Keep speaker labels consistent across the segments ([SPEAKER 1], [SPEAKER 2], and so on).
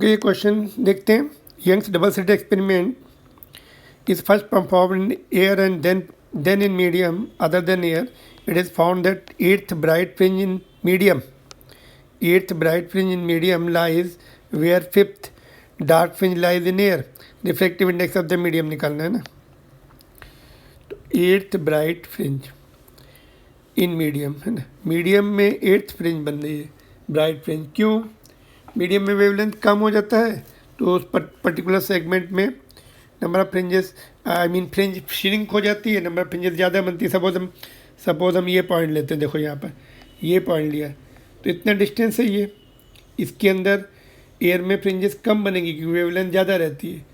[SPEAKER 1] Okay, ये question देखते हैं। Young's double slit experiment is first performed in air and then in medium other than air. It is found that eighth bright fringe in medium lies where fifth dark fringe lies in air. Refractive index of the medium निकालना है ना. तो eighth bright fringe in medium है ना. Medium में eighth fringe बन रही है, ब्राइट फ्रिंज. क्यों? मीडियम में वेवलेंथ कम हो जाता है तो उस पर्टिकुलर सेगमेंट में number of fringes fringe shrink हो जाती है, नंबर ऑफ फ्रिंजेस ज़्यादा बनती है. सपोज हम ये पॉइंट लेते हैं, देखो यहाँ पर ये पॉइंट लिया तो इतना डिस्टेंस है ये, इसके अंदर एयर में फ्रिंजेस कम बनेंगी क्योंकि वेवलेंथ ज़्यादा रहती है.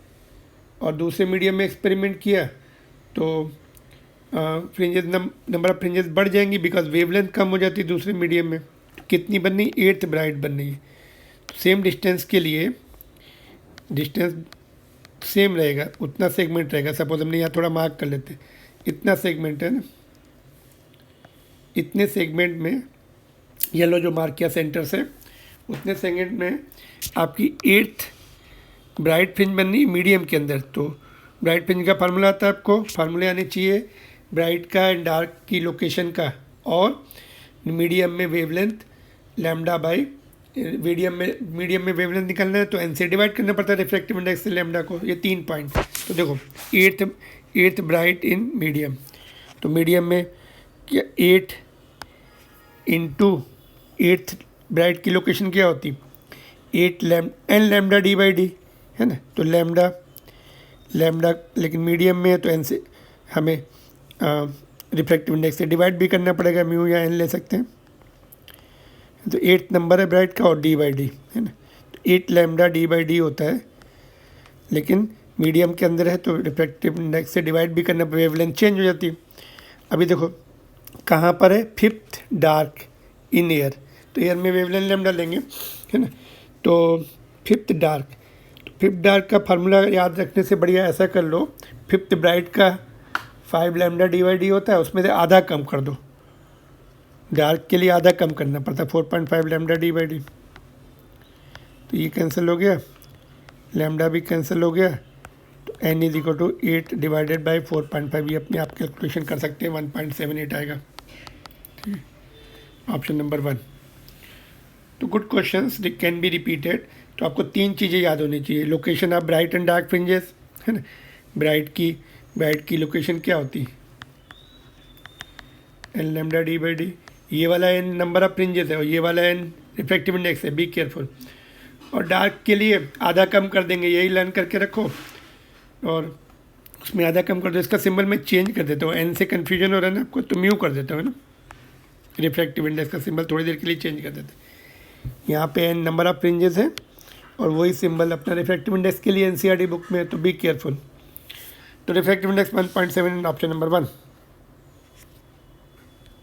[SPEAKER 1] और दूसरे मीडियम में एक्सपेरिमेंट किया तो फ्रिंजेस नंबर ऑफ फ्रिंजेस बढ़ जाएंगी बिकॉज वेवलेंथ कम हो जाती है दूसरे मीडियम में. कितनी बन रही? 8th ब्राइट बन रही है. सेम डिस्टेंस के लिए डिस्टेंस सेम रहेगा, उतना सेगमेंट रहेगा. सपोज हमने यहाँ थोड़ा मार्क कर लेते, इतना सेगमेंट है ना, इतने सेगमेंट में येलो जो मार्क किया सेंटर से, उतने सेगमेंट में आपकी 8th ब्राइट फ्रिंज बननी मीडियम के अंदर. तो ब्राइट फ्रिंज का फार्मूला आता है, आपको फार्मूले आने चाहिए ब्राइट का एंड डार्क की लोकेशन का, और मीडियम में वेवलेंथ लैम्डा बाई मीडियम में वेवलेंथ निकालना है तो एन से डिवाइड करना पड़ता है रिफ्रैक्टिव इंडेक्स से लैम्डा को. ये 3 पॉइंट. तो देखो 8th ब्राइट इन मीडियम, तो मीडियम में क्या 8 इंटू 8th ब्राइट की लोकेशन क्या होती? 8 n lambda D by d है ना. तो लैम्डा लेकिन मीडियम में है तो एन से हमें रिफ्रैक्टिव इंडेक्स से डिवाइड भी करना पड़ेगा, म्यू या एन ले सकते हैं. तो 8th नंबर है ब्राइट का और डी बाई डी है ना. तो 8 लैम्डा डी बाई डी होता है, लेकिन मीडियम के अंदर है तो रिफ्रैक्टिव इंडेक्स से डिवाइड भी करना, वेवलेंथ चेंज हो जाती है. अभी देखो कहाँ पर है? 5th डार्क इन एयर, तो एयर में वेवलेंथ लैम्डा लेंगे है ना. तो 5th डार्क का फार्मूला याद रखने से बढ़िया ऐसा कर लो, 5th ब्राइट का 5 लैम्डा डी बाई डी होता है, उसमें से आधा कम कर दो. डार्क के लिए आधा कम करना पड़ता है, 4.5 लैम्डा डी बाई डी. तो ये कैंसिल हो गया, लैम्डा भी कैंसिल हो गया. तो n is equal to 8 divided by 4.5. ये अपने आप कैलकुलेशन कर सकते हैं, 1.78 आएगा. Option number 1. तो good questions can be repeated. तो आपको 3 चीज़ें याद होनी चाहिए. Location of bright and dark fringes है ना. ब्राइट की लोकेशन क्या होती है? N lambda D by d. ये वाला एन नंबर ऑफ फ्रिंजेस है और ये वाला एन रिफ्रैक्टिव इंडेक्स है, बी केयरफुल. और डार्क के लिए आधा कम कर देंगे, यही लर्न करके रखो, और उसमें आधा कम कर दो. इसका सिंबल मैं चेंज कर देता हूँ, एन से कन्फ्यूजन हो रहा है ना आपको, तो म्यू कर देता हूँ ना. रिफ्रैक्टिव इंडेक्स का सिंबल थोड़ी देर के लिए चेंज कर देते हैं. यहाँ पे एन नंबर ऑफ फ्रिंजेस है और वही सिंबल अपना रिफ्रैक्टिव इंडेक्स के लिए एनसीईआरटी बुक में है, तो बी केयरफुल. तो रिफ्रैक्टिव इंडेक्स 1.7 ऑप्शन नंबर 1.